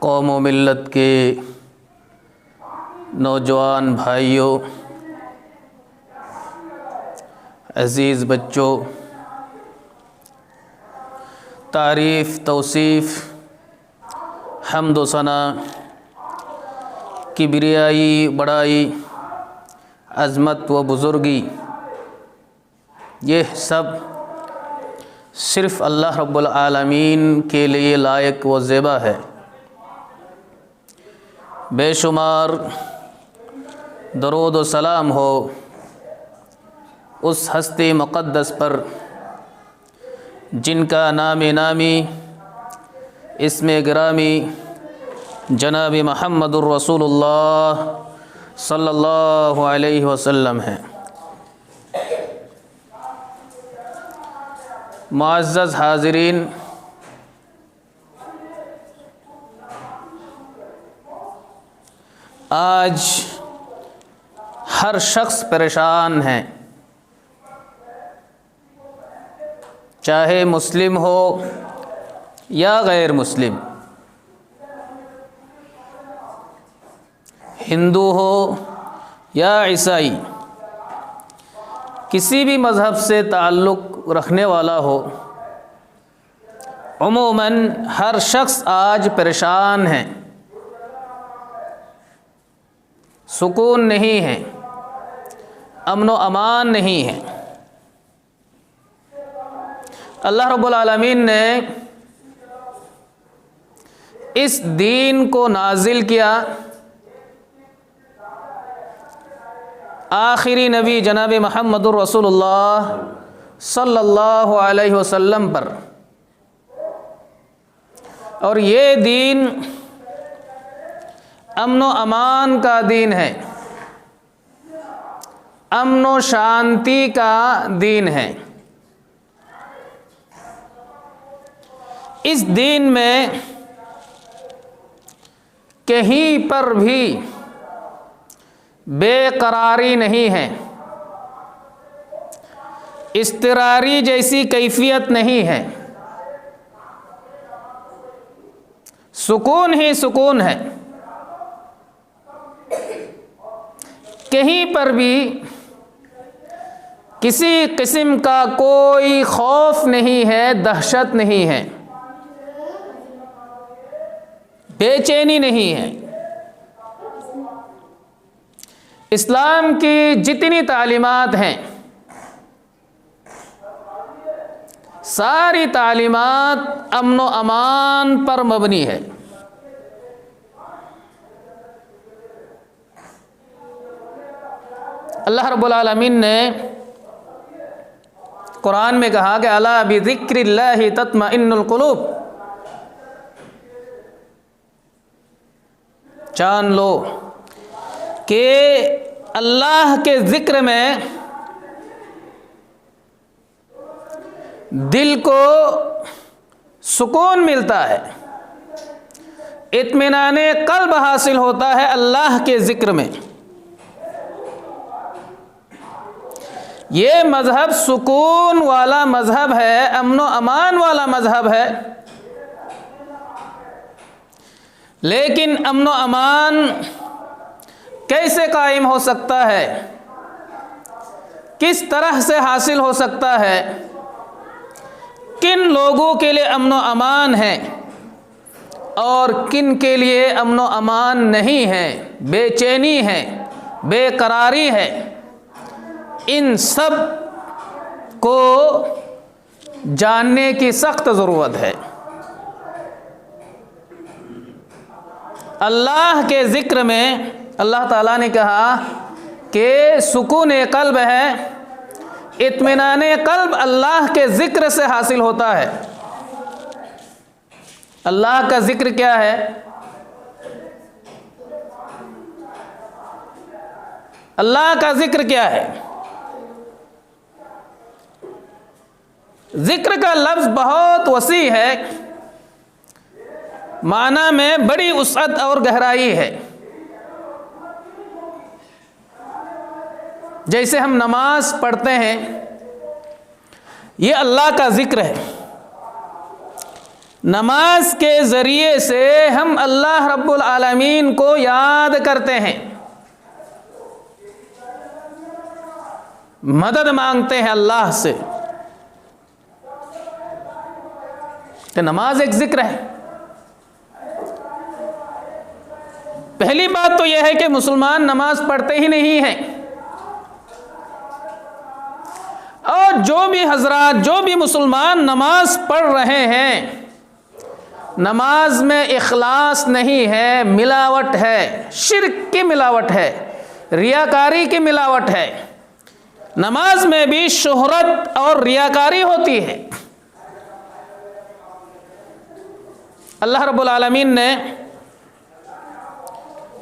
قوم و ملت کے نوجوان بھائیوں، عزیز بچوں، تعریف، توصیف، حمد و ثنا، کبریائی، بڑائی، عظمت و بزرگی، یہ سب صرف اللہ رب العالمین کے لیے لائق و زیبا ہے۔ بے شمار درود و سلام ہو اس ہستی مقدس پر جن کا نام نامی، اسم گرامی جناب محمد الرسول اللہ صلی اللہ علیہ وسلم ہے۔ معزز حاضرین، آج ہر شخص پریشان ہے، چاہے مسلم ہو یا غیر مسلم، ہندو ہو یا عیسائی، کسی بھی مذہب سے تعلق رکھنے والا ہو، عموماً ہر شخص آج پریشان ہے، سکون نہیں ہے، امن و امان نہیں ہے۔ اللہ رب العالمین نے اس دین کو نازل کیا آخری نبی جناب محمد الرسول اللہ صلی اللہ علیہ وسلم پر، اور یہ دین امن و امان کا دین ہے، امن و شانتی کا دین ہے۔ اس دین میں کہیں پر بھی بے قراری نہیں ہے، اضطراری جیسی کیفیت نہیں ہے، سکون ہی سکون ہے۔ کہیں پر بھی کسی قسم کا کوئی خوف نہیں ہے، دہشت نہیں ہے، بے چینی نہیں ہے۔ اسلام کی جتنی تعلیمات ہیں، ساری تعلیمات امن و امان پر مبنی ہے۔ اللہ رب العالمین نے قرآن میں کہا کہ الا بذکر اللہ تطمئن القلوب، جان لو کہ اللہ کے ذکر میں دل کو سکون ملتا ہے، اطمینان قلب حاصل ہوتا ہے اللہ کے ذکر میں۔ یہ مذہب سکون والا مذہب ہے، امن و امان والا مذہب ہے، لیکن امن و امان کیسے قائم ہو سکتا ہے، کس طرح سے حاصل ہو سکتا ہے، کن لوگوں کے لیے امن و امان ہے اور کن کے لیے امن و امان نہیں ہے، بے چینی ہے، بے قراری ہے، ان سب کو جاننے کی سخت ضرورت ہے۔ اللہ کے ذکر میں اللہ تعالیٰ نے کہا کہ سکون قلب ہے، اطمینان قلب اللہ کے ذکر سے حاصل ہوتا ہے۔ اللہ کا ذکر کیا ہے؟ اللہ کا ذکر کیا ہے؟ ذکر کا لفظ بہت وسیع ہے، معنی میں بڑی وسعت اور گہرائی ہے۔ جیسے ہم نماز پڑھتے ہیں، یہ اللہ کا ذکر ہے۔ نماز کے ذریعے سے ہم اللہ رب العالمین کو یاد کرتے ہیں، مدد مانگتے ہیں اللہ سے، کہ نماز ایک ذکر ہے۔ پہلی بات تو یہ ہے کہ مسلمان نماز پڑھتے ہی نہیں ہیں، اور جو بھی حضرات، جو بھی مسلمان نماز پڑھ رہے ہیں، نماز میں اخلاص نہیں ہے، ملاوٹ ہے، شرک کی ملاوٹ ہے، ریاکاری کی ملاوٹ ہے، نماز میں بھی شہرت اور ریاکاری ہوتی ہے۔ اللہ رب العالمین نے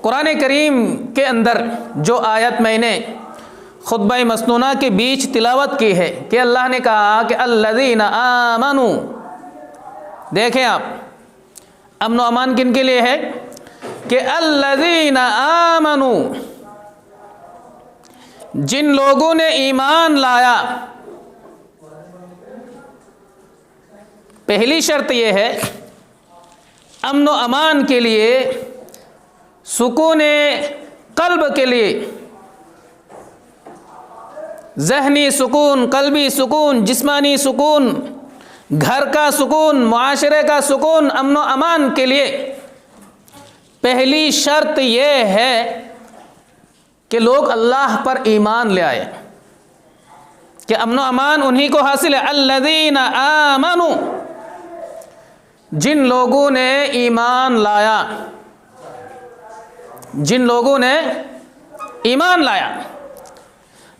قرآن کریم کے اندر جو آیت میں نے خطبہ مسنونہ کے بیچ تلاوت کی ہے کہ اللہ نے کہا کہ الذین آمنوا، دیکھیں آپ، امن و امان کن کے لیے ہے؟ کہ الذین آمنوا، جن لوگوں نے ایمان لایا۔ پہلی شرط یہ ہے امن و امان کے لیے، سکون قلب کے لیے، ذہنی سکون، قلبی سکون، جسمانی سکون، گھر کا سکون، معاشرے کا سکون، امن و امان کے لیے پہلی شرط یہ ہے کہ لوگ اللہ پر ایمان لے آئے، کہ امن و امان انہی کو حاصل ہے۔ الذین آمنوا، جن لوگوں نے ایمان لایا، جن لوگوں نے ایمان لایا۔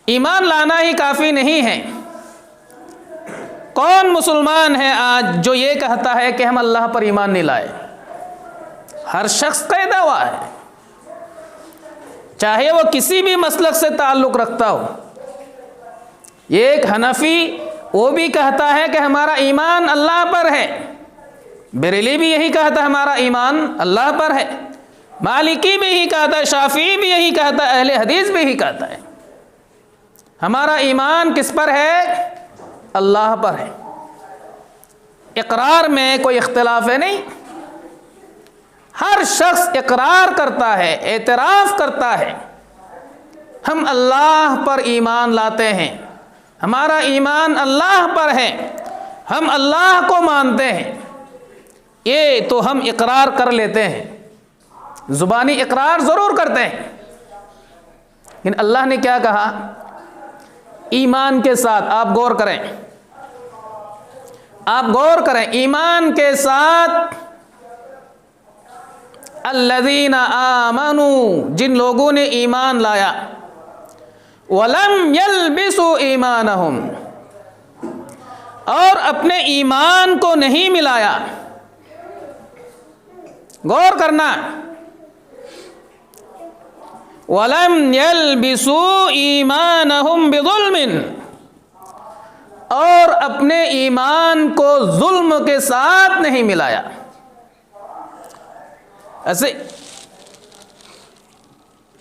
ایمان لانا ہی کافی نہیں ہے۔ کون مسلمان ہے آج جو یہ کہتا ہے کہ ہم اللہ پر ایمان نہیں لائے؟ ہر شخص کا یہ دعویٰ ہے، چاہے وہ کسی بھی مسلک سے تعلق رکھتا ہو۔ ایک حنفی وہ بھی کہتا ہے کہ ہمارا ایمان اللہ پر ہے، بریلی بھی یہی کہتا ہے ہمارا ایمان اللہ پر ہے، مالکی بھی یہی کہتا ہے، شافعی بھی یہی کہتا ہے، اہل حدیث بھی یہی کہتا ہے، ہمارا ایمان کس پر ہے؟ اللہ پر ہے۔ اقرار میں کوئی اختلاف ہے نہیں، ہر شخص اقرار کرتا ہے، اعتراف کرتا ہے، ہم اللہ پر ایمان لاتے ہیں، ہمارا ایمان اللہ پر ہے، ہم اللہ کو مانتے ہیں۔ یہ تو ہم اقرار کر لیتے ہیں، زبانی اقرار ضرور کرتے ہیں، لیکن اللہ نے کیا کہا؟ ایمان کے ساتھ، آپ غور کریں، آپ غور کریں، ایمان کے ساتھ الذین آمنوا، جن لوگوں نے ایمان لایا، ولم یلبسوا ایمانہم، اور اپنے ایمان کو نہیں ملایا۔ غور کرنا، وَلَمْ يَلْبِسُوا إِيمَانَهُمْ بِظُلْمٍ، اور اپنے ایمان کو ظلم کے ساتھ نہیں ملایا۔ ایسے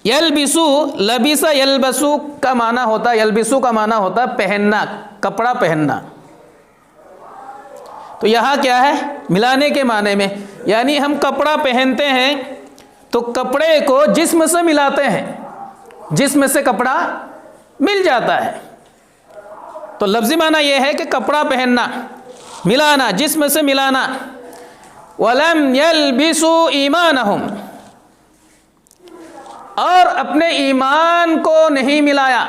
یلبسو، لبیسا یلبسو کا معنی ہوتا ہے، یلبسو کا معنی ہوتا ہے پہننا، کپڑا پہننا۔ تو یہاں کیا ہے؟ ملانے کے معنی میں، یعنی ہم کپڑا پہنتے ہیں تو کپڑے کو جسم سے ملاتے ہیں، جسم سے کپڑا مل جاتا ہے۔ تو لفظی معنی یہ ہے کہ کپڑا پہننا، ملانا، جسم سے ملانا۔ وَلَمْ يَلْبِسُوا إِيمَانَهُمْ، اور اپنے ایمان کو نہیں ملایا،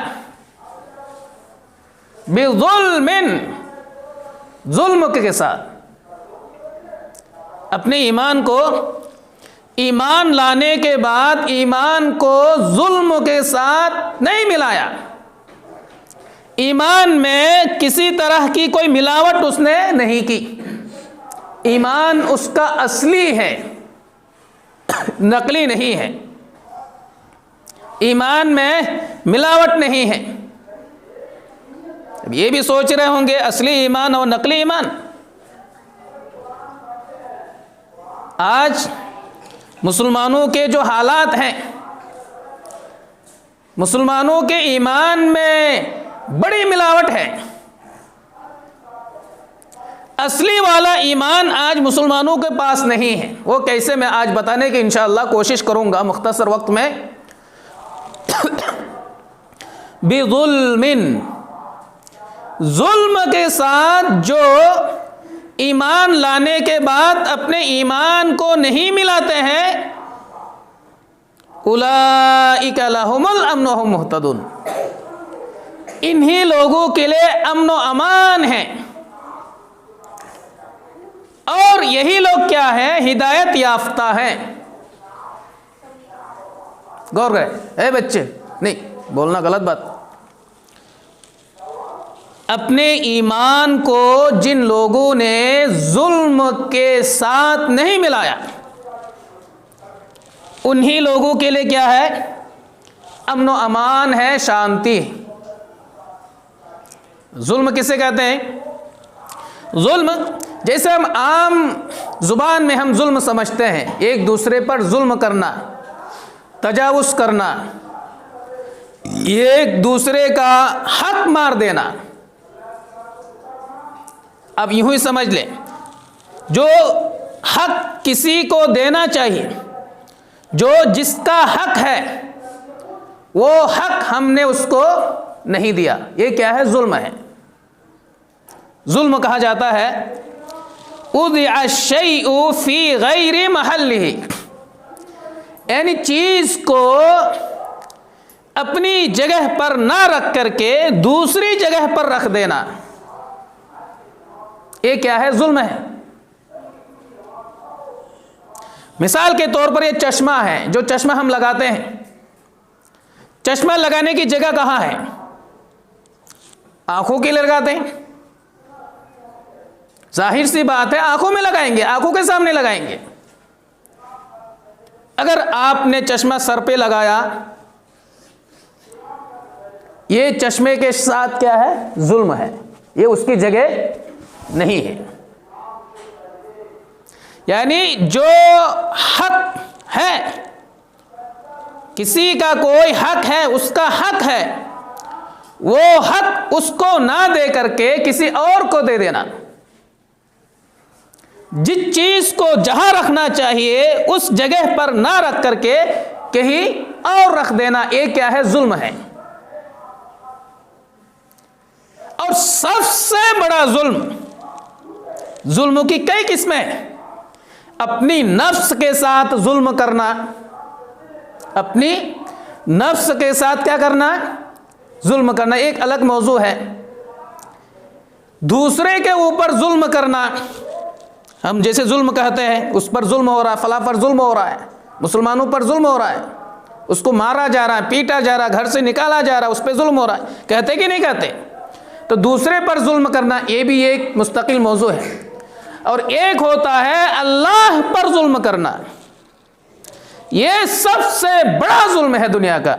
بِظُلْمٍ، ظلم کے ساتھ۔ اپنے ایمان کو، ایمان لانے کے بعد ایمان کو ظلم کے ساتھ نہیں ملایا، ایمان میں کسی طرح کی کوئی ملاوٹ اس نے نہیں کی، ایمان اس کا اصلی ہے، نقلی نہیں ہے، ایمان میں ملاوٹ نہیں ہے۔ اب یہ بھی سوچ رہے ہوں گے اصلی ایمان اور نقلی ایمان۔ آج مسلمانوں کے جو حالات ہیں، مسلمانوں کے ایمان میں بڑی ملاوٹ ہے۔ اصلی والا ایمان آج مسلمانوں کے پاس نہیں ہے. وہ کیسے میں آج بتانے کی انشاءاللہ کوشش کروں گا مختصر وقت میں. بظلم، ظلم کے ساتھ جو ایمان لانے کے بعد اپنے ایمان کو نہیں ملاتے ہیں، اولئک لہم الامن وہم مہتدون، انہی لوگوں کے لیے امن و امان ہے. اور یہی لوگ کیا ہیں؟ ہدایت یافتہ ہیں. غور کریں اے بچے، نہیں بولنا غلط بات. اپنے ایمان کو جن لوگوں نے ظلم کے ساتھ نہیں ملایا، انہی لوگوں کے لیے کیا ہے؟ امن و امان ہے، شانتی. ظلم کسے کہتے ہیں؟ ظلم جیسے ہم عام زبان میں ہم ظلم سمجھتے ہیں، ایک دوسرے پر ظلم کرنا، تجاوز کرنا، ایک دوسرے کا حق مار دینا. اب یوں ہی سمجھ لیں، جو حق کسی کو دینا چاہیے، جو جس کا حق ہے وہ حق ہم نے اس کو نہیں دیا، یہ کیا ہے؟ ظلم ہے. ظلم کہا جاتا ہے وضع الشیء فی غیر محلہ، یعنی چیز کو اپنی جگہ پر نہ رکھ کر کے دوسری جگہ پر رکھ دینا، یہ کیا ہے؟ ظلم ہے. مثال کے طور پر یہ چشمہ ہے، جو چشمہ ہم لگاتے ہیں، چشمہ لگانے کی جگہ کہاں ہے؟ آنکھوں کے لیے لگاتے ہیں. ظاہر سی بات ہے آنکھوں میں لگائیں گے، آنکھوں کے سامنے لگائیں گے. اگر آپ نے چشمہ سر پہ لگایا، یہ چشمے کے ساتھ کیا ہے؟ ظلم ہے، یہ اس کی جگہ نہیں ہے. یعنی جو حق ہے، کسی کا کوئی حق ہے، اس کا حق ہے، وہ حق اس کو نہ دے کر کے کسی اور کو دے دینا. جس چیز کو جہاں رکھنا چاہیے اس جگہ پر نہ رکھ کر کے کہیں اور رکھ دینا، یہ کیا ہے؟ ظلم ہے. اور سب سے بڑا ظلم، ظلم کی کئی قسمیں، اپنی نفس کے ساتھ ظلم کرنا. اپنی نفس کے ساتھ کیا کرنا؟ ظلم کرنا، ایک الگ موضوع ہے. دوسرے کے اوپر ظلم کرنا، ہم جیسے ظلم کہتے ہیں، اس پر ظلم ہو رہا ہے، فلاں پر ظلم ہو رہا ہے، مسلمانوں پر ظلم ہو رہا ہے، اس کو مارا جا رہا ہے، پیٹا جا رہا ہے، گھر سے نکالا جا رہا ہے، اس پہ ظلم ہو رہا ہے. کہتے کہ نہیں کہتے؟ تو دوسرے پر ظلم کرنا یہ بھی ایک مستقل موضوع ہے. اور ایک ہوتا ہے اللہ پر ظلم کرنا، یہ سب سے بڑا ظلم ہے دنیا کا.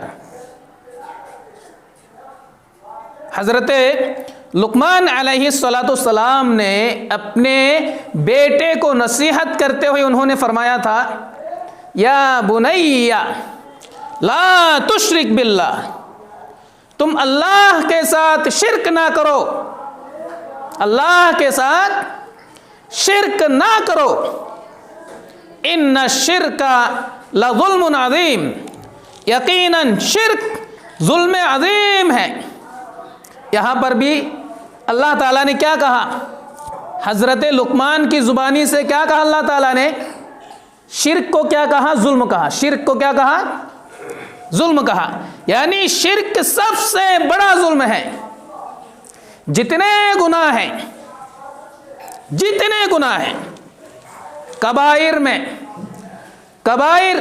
حضرت لقمان علیہ السلام نے اپنے بیٹے کو نصیحت کرتے ہوئے انہوں نے فرمایا تھا، یا بنی لا تشرک باللہ، تم اللہ کے ساتھ شرک نہ کرو، اللہ کے ساتھ شرک نہ کرو. ان الشرک لظلم عظیم، یقیناً شرک ظلم عظیم ہے. یہاں پر بھی اللہ تعالیٰ نے کیا کہا؟ حضرت لقمان کی زبانی سے کیا کہا اللہ تعالیٰ نے؟ شرک کو کیا کہا؟ ظلم کہا. شرک کو کیا کہا؟ ظلم کہا. یعنی شرک سب سے بڑا ظلم ہے. جتنے گناہ ہیں، جتنے گناہ ہیں کبائر میں، کبائر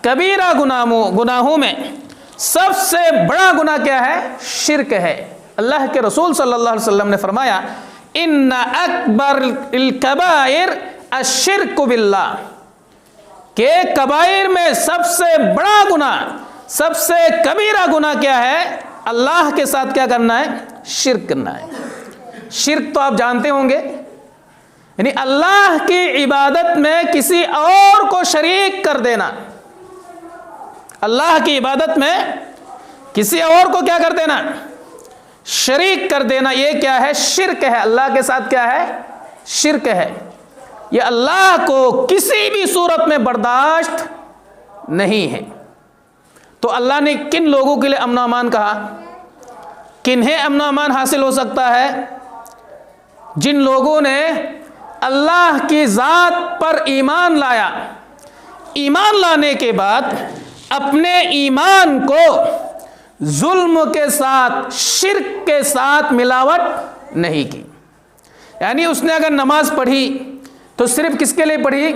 کبیرہ گناہوں میں سب سے بڑا گناہ کیا ہے؟ شرک ہے. اللہ کے رسول صلی اللہ علیہ وسلم نے فرمایا، ان اکبر الکبائر الشرک باللہ، کہ کبائر میں سب سے بڑا گناہ، سب سے کبیرہ گناہ کیا ہے؟ اللہ کے ساتھ کیا کرنا ہے؟ شرک کرنا ہے. شرک تو آپ جانتے ہوں گے، یعنی اللہ کی عبادت میں کسی اور کو شریک کر دینا. اللہ کی عبادت میں کسی اور کو کیا کر دینا؟ شریک کر دینا. یہ کیا ہے؟ شرک ہے. اللہ کے ساتھ کیا ہے؟ شرک ہے، یہ اللہ کو کسی بھی صورت میں برداشت نہیں ہے۔ تو اللہ نے کن لوگوں کے لیے امن و امان کہا؟ کنہیں امن و امان حاصل ہو سکتا ہے؟ جن لوگوں نے اللہ کی ذات پر ایمان لایا، ایمان لانے کے بعد اپنے ایمان کو ظلم کے ساتھ، شرک کے ساتھ ملاوٹ نہیں کی۔ یعنی اس نے اگر نماز پڑھی تو صرف کس کے لیے پڑھی؟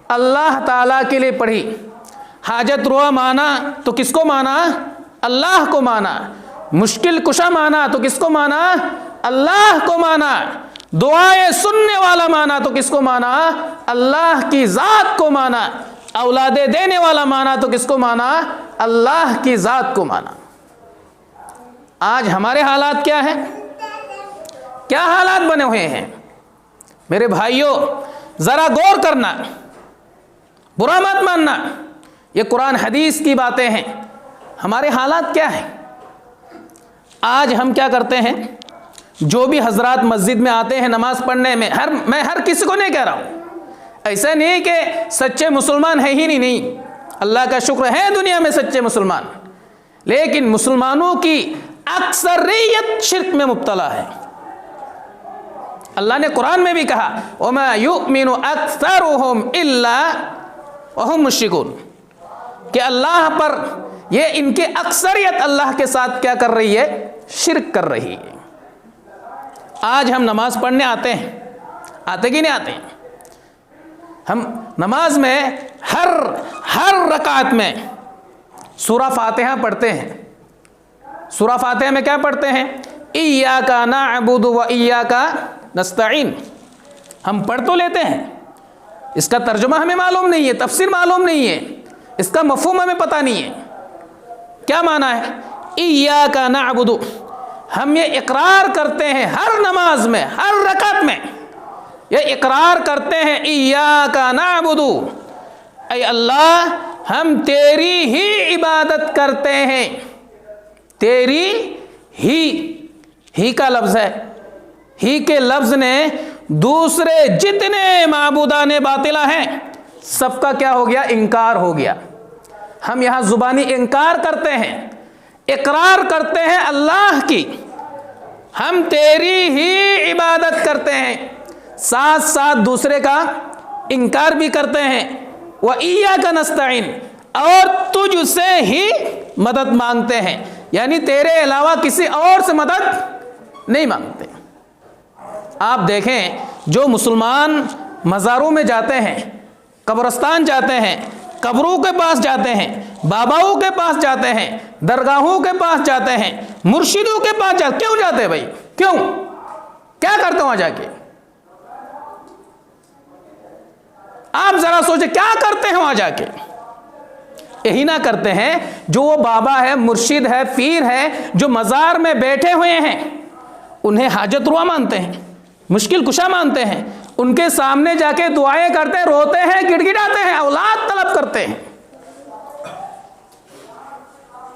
اللہ تعالیٰ کے لیے پڑھی۔ حاجت روا مانا تو کس کو مانا؟ اللہ کو مانا۔ مشکل کشا مانا تو کس کو مانا؟ اللہ کو مانا۔ دعائیں سننے والا مانا تو کس کو مانا؟ اللہ کی ذات کو مانا۔ اولادیں دینے والا مانا تو کس کو مانا؟ اللہ کی ذات کو مانا۔ آج ہمارے حالات کیا ہیں؟ کیا حالات بنے ہوئے ہیں؟ میرے بھائیوں ذرا غور کرنا، برا مت ماننا، یہ قرآن حدیث کی باتیں ہیں۔ ہمارے حالات کیا ہیں؟ آج ہم کیا کرتے ہیں؟ جو بھی حضرات مسجد میں آتے ہیں نماز پڑھنے میں، میں ہر کسی کو نہیں کہہ رہا ہوں، ایسا نہیں کہ سچے مسلمان ہیں ہی نہیں، اللہ کا شکر ہے دنیا میں سچے مسلمان، لیکن مسلمانوں کی اکثریت شرک میں مبتلا ہے۔ اللہ نے قرآن میں بھی کہا وَمَا يُؤْمِنُ أَكْثَرُهُمْ إِلَّا وَهُمْ مُشْرِكُونَ، کہ اللہ پر یہ ان کی اکثریت اللہ کے ساتھ کیا کر رہی ہے؟ شرک کر رہی ہے۔ آج ہم نماز پڑھنے آتے ہیں، آتے کہ نہیں آتے ہیں؟ ہم نماز میں ہر رکعت میں سورہ فاتحہ پڑھتے ہیں۔ سورہ فاتحہ میں کیا پڑھتے ہیں؟ ایاک نعبد و ایاک نستعین۔ ہم پڑھ تو لیتے ہیں، اس کا ترجمہ ہمیں معلوم نہیں ہے، تفسیر معلوم نہیں ہے، اس کا مفہوم ہمیں پتہ نہیں ہے کیا معنی ہے۔ ایاک نعبد، ہم یہ اقرار کرتے ہیں ہر نماز میں، ہر رکعت میں یہ اقرار کرتے ہیں ایاک نعبد، اے اللہ ہم تیری ہی عبادت کرتے ہیں۔ تیری ہی کا لفظ ہے، ہی کے لفظ نے دوسرے جتنے معبودان باطلہ ہیں سب کا کیا ہو گیا؟ انکار ہو گیا۔ ہم یہاں زبانی انکار کرتے ہیں، اقرار کرتے ہیں اللہ کی، ہم تیری ہی عبادت کرتے ہیں، ساتھ ساتھ دوسرے کا انکار بھی کرتے ہیں۔ وَإِيَّاكَ نَسْتَعِينُ، اور تجھ سے ہی مدد مانگتے ہیں، یعنی تیرے علاوہ کسی اور سے مدد نہیں مانگتے۔ آپ دیکھیں جو مسلمان مزاروں میں جاتے ہیں، قبرستان جاتے ہیں، قبروں کے پاس جاتے ہیں، باباؤں کے پاس جاتے ہیں، درگاہوں کے پاس جاتے ہیں، مرشدوں کے پاس جاتے، کیوں جاتے ہیں بھائی؟ کیوں؟ کیا کرتے وہاں جا کے؟ آپ ذرا سوچیں کیا کرتے ہیں وہاں جا کے؟ یہی نہ کرتے ہیں جو وہ بابا ہے، مرشد ہے، پیر ہے، جو مزار میں بیٹھے ہوئے ہیں، انہیں حاجت روا مانتے ہیں، مشکل کشا مانتے ہیں، ان کے سامنے جا کے دعائیں کرتے ہیں، روتے ہیں، گڑ گڑاتے ہیں، اولاد طلب کرتے ہیں۔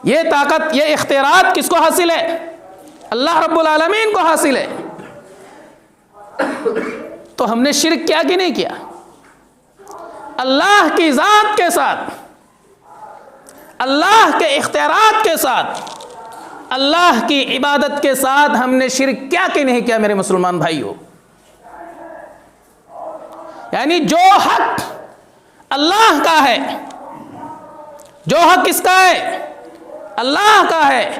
یہ طاقت، یہ اختیارات کس کو حاصل ہے؟ اللہ رب العالمین کو حاصل ہے۔ تو ہم نے شرک کیا کہ نہیں کیا؟ اللہ کی ذات کے ساتھ، اللہ کے اختیارات کے ساتھ، اللہ کی عبادت کے ساتھ ہم نے شرک کیا کہ نہیں کیا میرے مسلمان بھائیوں؟ یعنی جو حق اللہ کا ہے، جو حق کس کا ہے؟ اللہ کا ہے،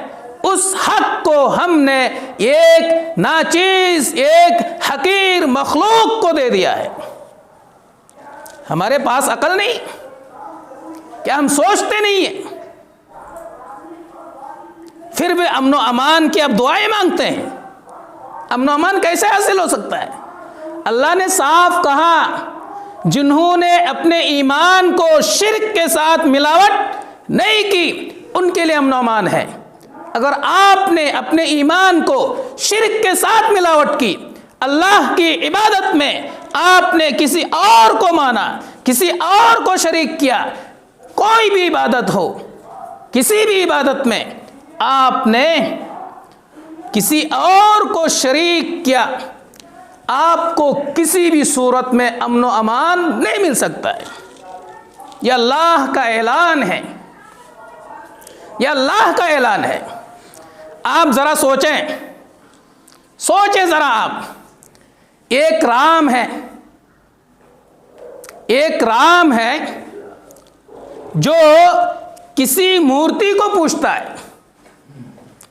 اس حق کو ہم نے ایک ناچیز، ایک حقیر مخلوق کو دے دیا ہے۔ ہمارے پاس عقل نہیں؟ کیا ہم سوچتے نہیں ہیں؟ پھر بھی امن و امان کی اب دعائیں مانگتے ہیں۔ امن و امان کیسے حاصل ہو سکتا ہے؟ اللہ نے صاف کہا جنہوں نے اپنے ایمان کو شرک کے ساتھ ملاوٹ نہیں کی ان کے لیے امن و امان ہے۔ اگر آپ نے اپنے ایمان کو شرک کے ساتھ ملاوٹ کی، اللہ کی عبادت میں آپ نے کسی اور کو مانا، کسی اور کو شریک کیا، کوئی بھی عبادت ہو، کسی بھی عبادت میں آپ نے کسی اور کو شریک کیا، آپ کو کسی بھی صورت میں امن و امان نہیں مل سکتا ہے۔ یہ اللہ کا اعلان ہے، یہ اللہ کا اعلان ہے۔ آپ ذرا سوچیں ذرا آپ، ایک رام ہے جو کسی مورتی کو پوجتا ہے،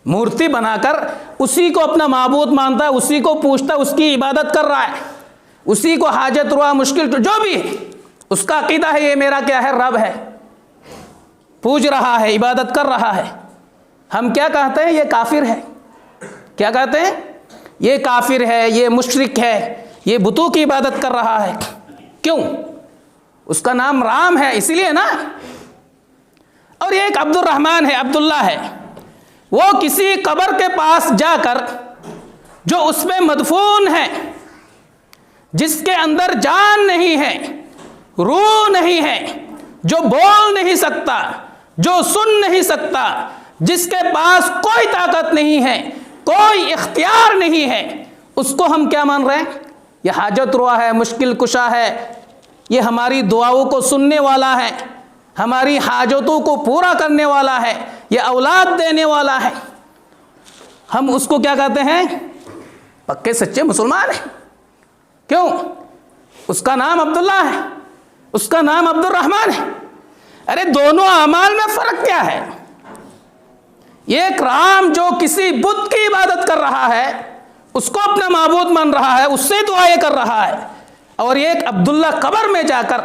مورتی بنا کر اسی کو اپنا معبود مانتا ہے، اسی کو پوجتا ہے، اس کی عبادت کر رہا ہے، اسی کو حاجت روا مشکل جو بھی ہے اس کا عقیدہ ہے یہ میرا کیا ہے، رب ہے، پوج رہا ہے، عبادت کر رہا ہے۔ ہم کیا کہتے ہیں؟ یہ کافر ہے۔ کیا کہتے ہیں؟ یہ کافر ہے، یہ مشرک ہے، یہ بتوں کی عبادت کر رہا ہے۔ کیوں؟ اس کا نام رام ہے اسی لیے نا۔ اور یہ ایک عبد الرحمن ہے، عبداللہ ہے، وہ کسی قبر کے پاس جا کر جو اس میں مدفون ہے، جس کے اندر جان نہیں ہے، روح نہیں ہے، جو بول نہیں سکتا، جو سن نہیں سکتا، جس کے پاس کوئی طاقت نہیں ہے، کوئی اختیار نہیں ہے، اس کو ہم کیا مان رہے ہیں؟ یہ حاجت روا ہے، مشکل کشا ہے، یہ ہماری دعاؤں کو سننے والا ہے، ہماری حاجتوں کو پورا کرنے والا ہے، یہ اولاد دینے والا ہے۔ ہم اس کو کیا کہتے ہیں؟ پکے سچے مسلمان ہیں۔ کیوں؟ اس کا نام عبداللہ ہے، اس کا نام عبد الرحمن ہے۔ ارے دونوں اعمال میں فرق کیا ہے؟ ایک رام جو کسی بت کی عبادت کر رہا ہے، اس کو اپنا معبود مان رہا ہے، اس سے دعائیں کر رہا ہے، اور ایک عبداللہ قبر میں جا کر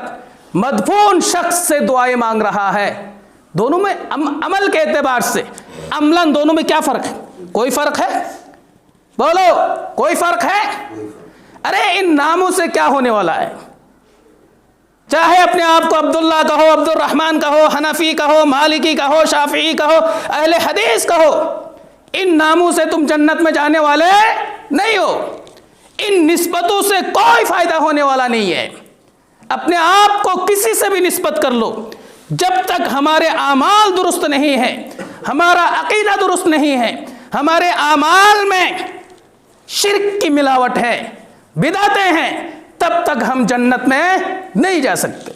مدفون شخص سے دعائیں مانگ رہا ہے۔ دونوں میں عمل کے اعتبار سے عملاً دونوں میں کیا فرق ہے؟ کوئی فرق ہے؟ بولو، کوئی فرق ہے؟ ارے ان ناموں سے کیا ہونے والا ہے؟ چاہے اپنے آپ کو عبداللہ کہو، عبد الرحمن کہو، حنفی کہو، مالکی کہو، شافعی کہو، اہل حدیث کہو، ان ناموں سے تم جنت میں جانے والے نہیں ہو۔ ان نسبتوں سے کوئی فائدہ ہونے والا نہیں ہے۔ اپنے آپ کو کسی سے بھی نسبت کر لو، جب تک ہمارے اعمال درست نہیں ہیں، ہمارا عقیدہ درست نہیں ہے، ہمارے اعمال میں شرک کی ملاوٹ ہے، بدعتیں ہیں، تب تک ہم جنت میں نہیں جا سکتے۔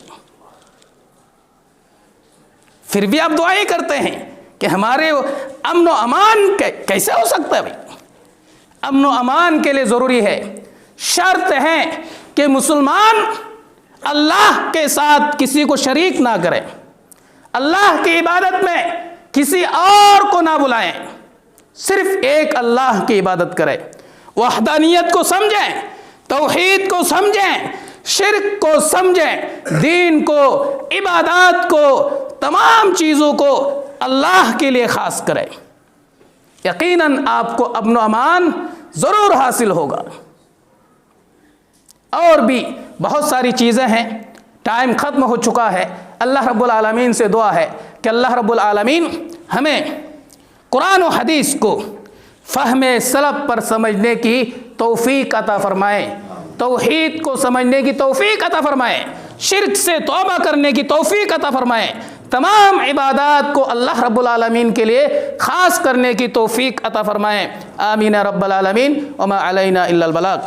پھر بھی آپ دعائیں کرتے ہیں کہ ہمارے امن و امان کیسے ہو سکتا ہے؟ بھائی امن و امان کے لیے ضروری ہے، شرط ہے کہ مسلمان اللہ کے ساتھ کسی کو شریک نہ کرے، اللہ کی عبادت میں کسی اور کو نہ بلائیں، صرف ایک اللہ کی عبادت کرے، وحدانیت کو سمجھیں، توحید کو سمجھیں، شرک کو سمجھیں، دین کو، عبادات کو، تمام چیزوں کو اللہ کے لیے خاص کریں۔ یقیناً آپ کو امن و امان ضرور حاصل ہوگا۔ اور بھی بہت ساری چیزیں ہیں، ٹائم ختم ہو چکا ہے۔ اللہ رب العالمین سے دعا ہے کہ اللہ رب العالمین ہمیں قرآن و حدیث کو فہم سلف پر سمجھنے کی توفیق عطا فرمائے، توحید کو سمجھنے کی توفیق عطا فرمائے، شرک سے توبہ کرنے کی توفیق عطا فرمائے، تمام عبادات کو اللہ رب العالمین کے لیے خاص کرنے کی توفیق عطا فرمائے۔ آمین رب العالمین، وما علینا الا البلاغ۔